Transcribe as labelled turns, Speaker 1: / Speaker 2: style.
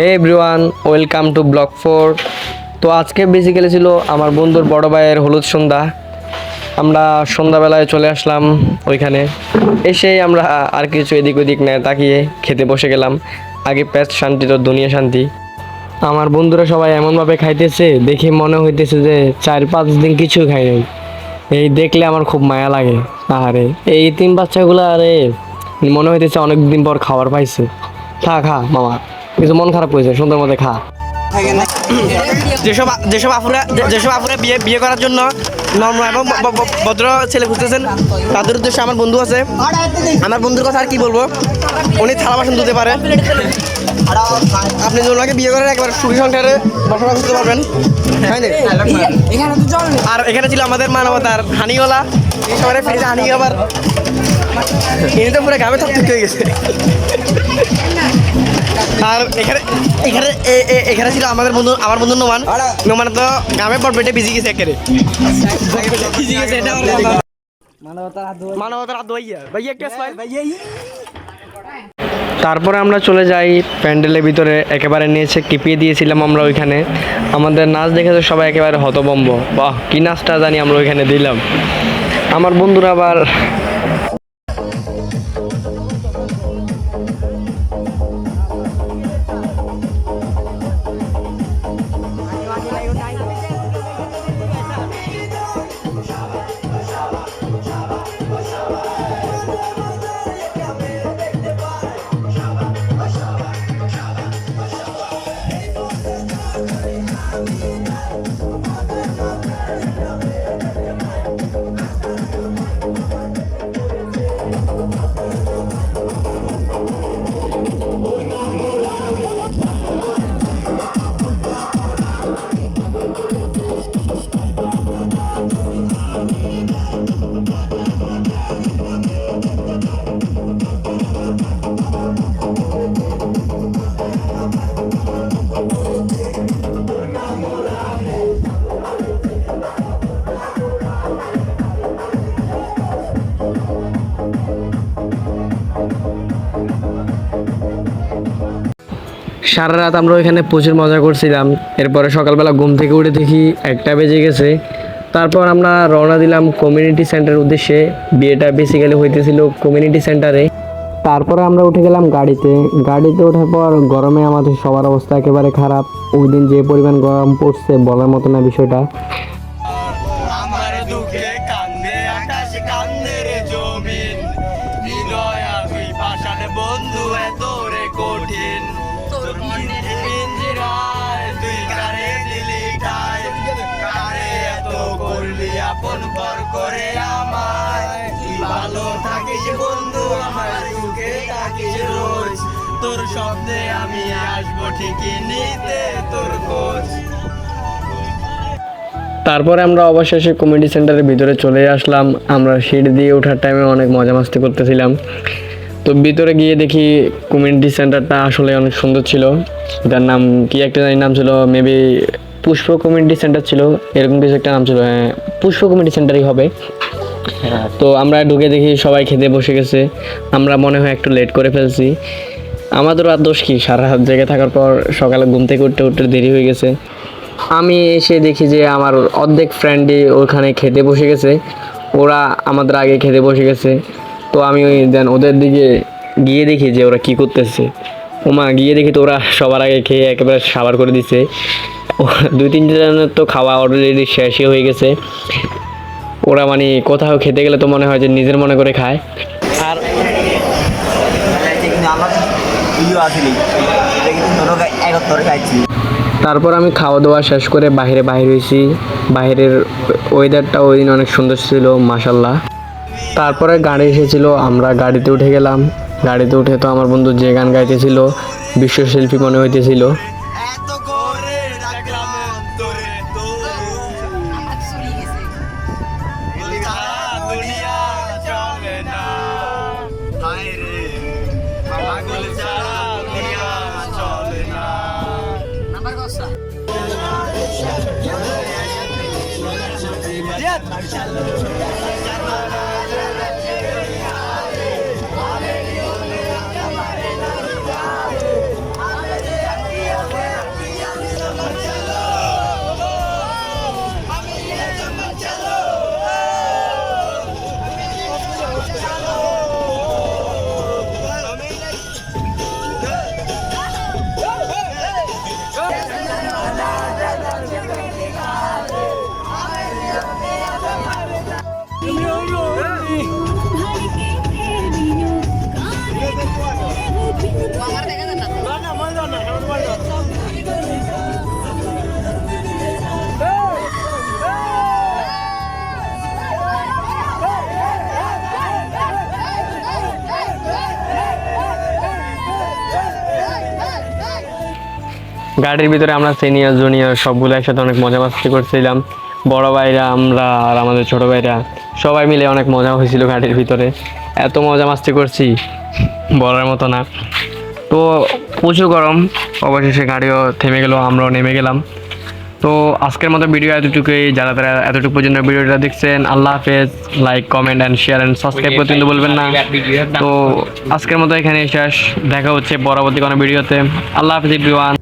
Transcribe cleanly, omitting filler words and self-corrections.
Speaker 1: Hey everyone, welcome to blog 4। তো আজকে basically ছিল আমার বন্ধুর বড় ভাইয়ের হলুদ সন্ধ্যা। আমরা সন্ধ্যাবেলায় চলে আসলাম ওইখানে। এসেই আমরা আর কিছু এদিক ওদিক না তাকিয়ে খেতে বসে গেলাম। আগে পেট শান্তি তো দুনিয়া শান্তি। আমার বন্ধুরা সবাই এমনভাবে খাইতেছে দেখে মনে হইতেছে যে 4-5 দিন কিছু খাই নাই। এই দেখলে আমার খুব মায়া লাগে। আরে এই তিন বাচ্চাগুলো আরে মনে হইতেছে অনেকদিন পর খাবার পাইছে। খা খা মামা, কিছু মন খারাপ করেছে, সুন্দর মতো খা। যেসব আপুরা বিয়ে বিয়ে করার জন্য নম্র এবং ভদ্র ছেলে খুঁজতেছেন তাদের উদ্দেশ্যে আমার বন্ধু আছে। আমার বন্ধুর কথা আর কি বলবো, উনি থালা বাসন ধুতে পারে। আপনি ওনাকে বিয়ে করেন একেবারে সুখী সংসারে বসবাস করতে পারবেন। আর এখানে ছিল আমাদের মানবতার হানিওয়ালা, এই সবাই ফিরেছে হানি আবার এনে তো পুরো গ্রামে থাকতে হয়ে গেছে। আর এখানে এখানে এখানে ছিল আমার বন্ধু নোমান তো গ্রামে পর পেটে ভিজে গেছে একেবারে ভিজে গেছে। এটা মানবতার হাত ভাইয়া ভাইয়া একটা স্মাইল ভাইয়া। তারপরে আমরা চলে যাই প্যান্ডেলের ভিতরে। একেবারে নিচে টিপিয়ে দিয়েছিলাম আমরা ওইখানে। আমাদের নাচ দেখে তো সবাই একেবারে হতভম্ব, বাহ কি নাচটা জানি আমরা ওইখানে দিলাম। আমার বন্ধুরা আবার সারা রাত আমরা ওইখানে প্রচুর মজা করছিলাম। এরপরে সকালবেলা ঘুম থেকে উঠে দেখি 1টা বেজে গেছে। তারপর আমরা রওনা দিলাম কমিউনিটি সেন্টারের উদ্দেশ্যে। বিয়েটা বেসিক্যালি হইতেছিল কমিউনিটি সেন্টারে। তারপরে আমরা উঠে গেলাম গাড়িতে ওঠার পর গরমে আমাদের সবার অবস্থা একেবারে খারাপ। ওই দিন যে পরিমাণ গরম পড়ছে বলার মতো না বিষয়টা।
Speaker 2: তোর শব্দে আমি আসবো ঠিকই নিতে তোর খোঁজ।
Speaker 1: তারপরে আমরা অবশেষে কমিউনিটি সেন্টারের ভিতরে চলে আসলাম। আমরা সিঁড়ি দিয়ে ওঠার টাইমে অনেক মজা মাস্তি করতেছিলাম। তো ভিতরে গিয়ে দেখি কমিউনিটি সেন্টারটা আসলে অনেক সুন্দর ছিল। তার নাম কি একটা জানি নাম ছিল, মেবি পুষ্প কমিউনিটি সেন্টার ছিল, এরকম কিছু একটা নাম ছিল। হ্যাঁ, পুষ্প কমিউনিটি সেন্টারই হবে। তো আমরা ঢুকে দেখি সবাই খেতে বসে গেছে। আমরা মনে হয় একটু লেট করে ফেলছি। আমাদেরও আর দোষ কি, সারা রাত জেগে থাকার পর সকালে ঘুম থেকে উঠতে দেরি হয়ে গেছে। আমি এসে দেখি যে আমার অর্ধেক ফ্রেন্ডই ওখানে খেতে বসে গেছে। ওরা আমাদের আগে খেতে বসে গেছে। তো আমি ওদের দিকে গিয়ে দেখি যে ওরা কি করতেছে। ওমা গিয়ে দেখি তো ওরা সবার আগে খেয়ে একেবারে সাবার করে দিছে। 2-3 জনের তো খাওয়া অলরেডি শেষই হয়ে গেছে। ওরা মানে কোথাও খেতে গেলে তো মনে হয় যে নিজের মনে করে খায়। আর তারপর আমি খাওয়া দাওয়া শেষ করে বাইরে হয়েছি। বাইরের ওয়েদারটা ওই দিন অনেক সুন্দর ছিল মাশাল্লাহ। তারপরে গাড়ি এসেছিল, আমরা গাড়িতে উঠে গেলাম। গাড়িতে উঠে তো আমার বন্ধু যে গান গাইতেছিল বিশ্বশিল্পী মনে হইতেছিল। গাড়ির ভিতরে আমরা সিনিয়র জুনিয়র সবগুলো একসাথে অনেক মজা মাস্তি করছিলাম। বড় ভাইরা, আমরা আর আমাদের ছোট ভাইরা সবাই মিলে অনেক মজা হয়েছিল গাড়ির ভিতরে। এত মজা মাস্তি করছি বলার মতো না। তো প্রচুর গরম, অবশেষে গাড়িও থেমে গেল, আমরাও নেমে গেলাম। তো আজকের মতো ভিডিও এতটুকুই। যারা তারা এতটুকু পর্যন্ত ভিডিওটা দেখছেন, আল্লাহ হাফেজ। Like, comment and share and subscribe করতে কিন্তু বলবেন না। তো আজকের মতো এখানে শেষ, দেখা হচ্ছে পরবর্তী কোনো ভিডিওতে। আল্লাহ হাফেজ এভরিওয়ান।